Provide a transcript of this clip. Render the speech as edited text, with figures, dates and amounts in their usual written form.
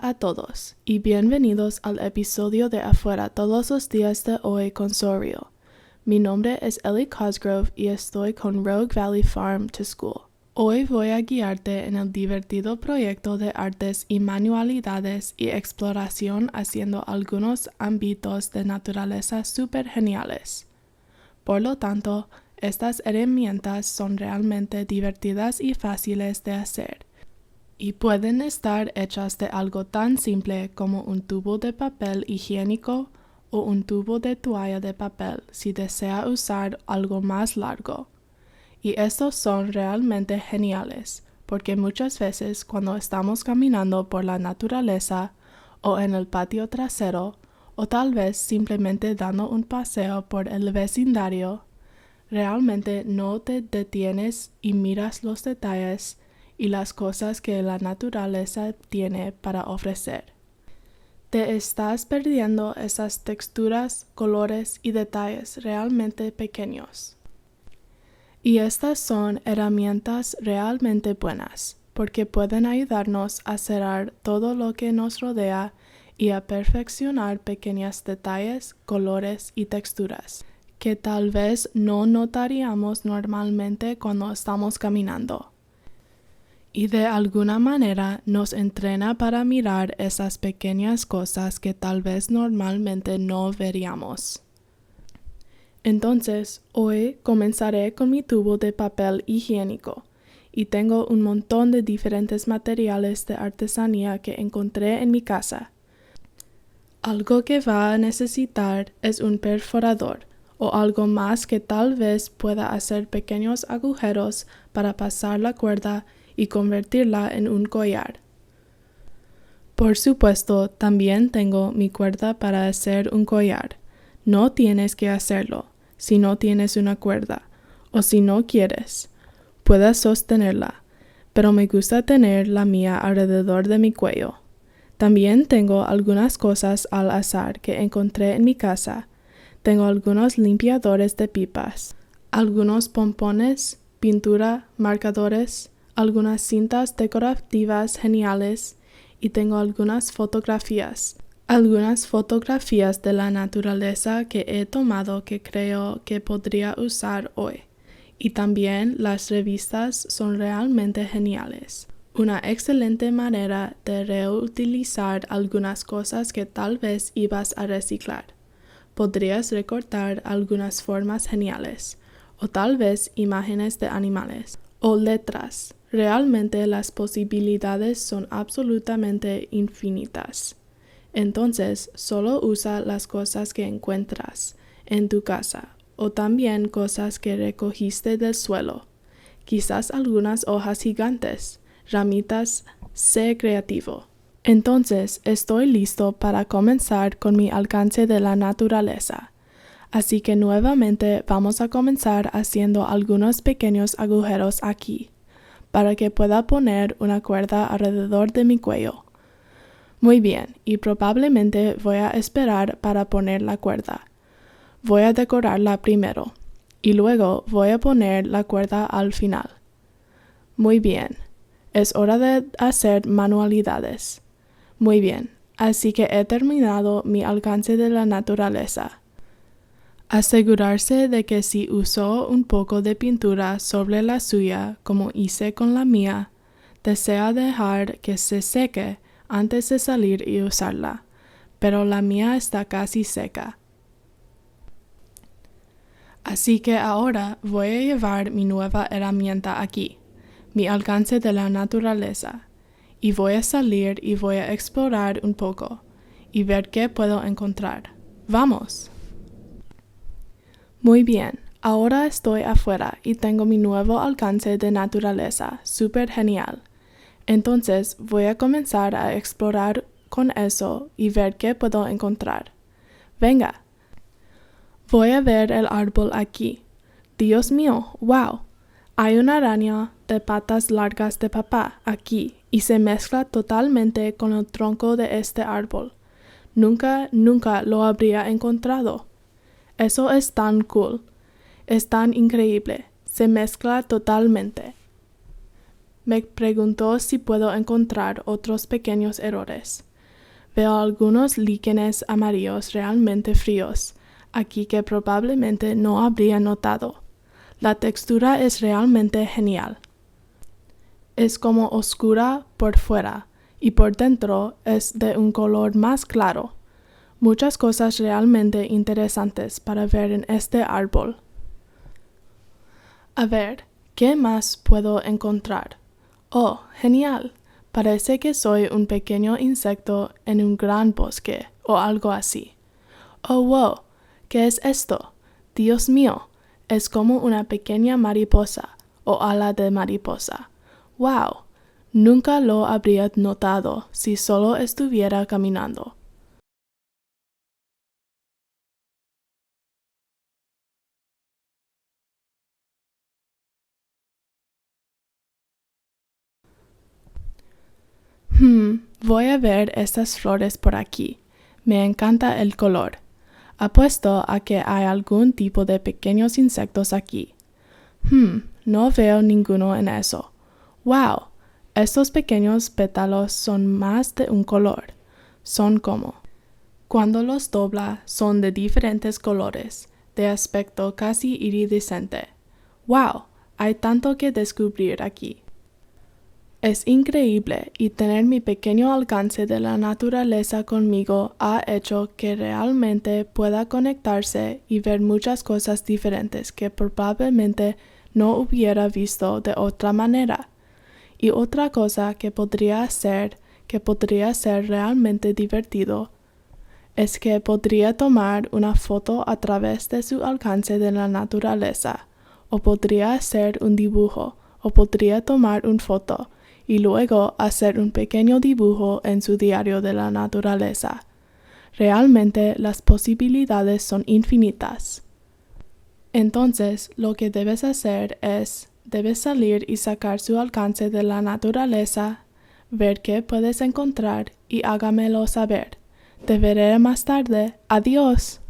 a todos y bienvenidos al episodio de Afuera todos los días de hoy con Sorio. Mi nombre es Ellie Cosgrove y estoy con Rogue Valley Farm to School. Hoy voy a guiarte en el divertido proyecto de artes y manualidades y exploración haciendo algunos ámbitos de naturaleza súper geniales. Por lo tanto, estas herramientas son realmente divertidas y fáciles de hacer. Y pueden estar hechas de algo tan simple como un tubo de papel higiénico o un tubo de toalla de papel si desea usar algo más largo. Y estos son realmente geniales, porque muchas veces cuando estamos caminando por la naturaleza o en el patio trasero, o tal vez simplemente dando un paseo por el vecindario, realmente no te detienes y miras los detalles y las cosas que la naturaleza tiene para ofrecer. Te estás perdiendo esas texturas, colores y detalles realmente pequeños. Y estas son herramientas realmente buenas, porque pueden ayudarnos a cerrar todo lo que nos rodea y a perfeccionar pequeños detalles, colores y texturas, que tal vez no notaríamos normalmente cuando estamos caminando. Y de alguna manera nos entrena para mirar esas pequeñas cosas que tal vez normalmente no veríamos. Entonces, hoy comenzaré con mi tubo de papel higiénico, y tengo un montón de diferentes materiales de artesanía que encontré en mi casa. Algo que va a necesitar es un perforador, o algo más que tal vez pueda hacer pequeños agujeros para pasar la cuerda y convertirla en un collar. Por supuesto, también tengo mi cuerda para hacer un collar. No tienes que hacerlo si no tienes una cuerda, o si no quieres. Puedes sostenerla, pero me gusta tener la mía alrededor de mi cuello. También tengo algunas cosas al azar que encontré en mi casa. Tengo algunos limpiadores de pipas, algunos pompones, pintura, marcadores, algunas cintas decorativas geniales y tengo algunas fotografías de la naturaleza que he tomado que creo que podría usar hoy. Y también las revistas son realmente geniales. Una excelente manera de reutilizar algunas cosas que tal vez ibas a reciclar. Podrías recortar algunas formas geniales, o tal vez imágenes de animales, o letras. Realmente las posibilidades son absolutamente infinitas. Entonces, solo usa las cosas que encuentras en tu casa, o también cosas que recogiste del suelo. Quizás algunas hojas gigantes, ramitas, sé creativo. Entonces, estoy listo para comenzar con mi alcance de la naturaleza. Así que nuevamente vamos a comenzar haciendo algunos pequeños agujeros aquí, para que pueda poner una cuerda alrededor de mi cuello. Muy bien, y probablemente voy a esperar para poner la cuerda. Voy a decorarla primero, y luego voy a poner la cuerda al final. Muy bien, es hora de hacer manualidades. Muy bien, así que he terminado mi alcance de la naturaleza. Asegurarse de que si usó un poco de pintura sobre la suya, como hice con la mía, desea dejar que se seque antes de salir y usarla, pero la mía está casi seca. Así que ahora voy a llevar mi nueva herramienta aquí, mi alcance de la naturaleza, y voy a salir y voy a explorar un poco, y ver qué puedo encontrar. ¡Vamos! Muy bien, ahora estoy afuera y tengo mi nuevo alcance de naturaleza, súper genial. Entonces voy a comenzar a explorar con eso y ver qué puedo encontrar. ¡Venga! Voy a ver el árbol aquí. ¡Dios mío! ¡Wow! Hay una araña de patas largas de papá aquí y se mezcla totalmente con el tronco de este árbol. Nunca lo habría encontrado. Eso es tan cool. Es tan increíble. Se mezcla totalmente. Me preguntó si puedo encontrar otros pequeños errores. Veo algunos líquenes amarillos realmente fríos, aquí que probablemente no habría notado. La textura es realmente genial. Es como oscura por fuera y por dentro es de un color más claro. Muchas cosas realmente interesantes para ver en este árbol. A ver, ¿qué más puedo encontrar? Oh, genial. Parece que soy un pequeño insecto en un gran bosque o algo así. Oh, wow, ¿qué es esto? Dios mío, es como una pequeña mariposa o ala de mariposa. Wow, nunca lo habría notado si solo estuviera caminando. Voy a ver estas flores por aquí. Me encanta el color. Apuesto a que hay algún tipo de pequeños insectos aquí. No veo ninguno en eso. ¡Wow! Estos pequeños pétalos son más de un color. Son como. Cuando los dobla, son de diferentes colores, de aspecto casi iridiscente. ¡Wow! Hay tanto que descubrir aquí. Es increíble y tener mi pequeño alcance de la naturaleza conmigo ha hecho que realmente pueda conectarse y ver muchas cosas diferentes que probablemente no hubiera visto de otra manera. Y otra cosa que podría ser realmente divertido es que podría tomar una foto a través de su alcance de la naturaleza, o podría hacer un dibujo, o podría tomar una foto y luego hacer un pequeño dibujo en su diario de la naturaleza. Realmente las posibilidades son infinitas. Entonces, lo que debes hacer es, debes salir y sacar su alcance de la naturaleza, ver qué puedes encontrar y hágamelo saber. Te veré más tarde. Adiós.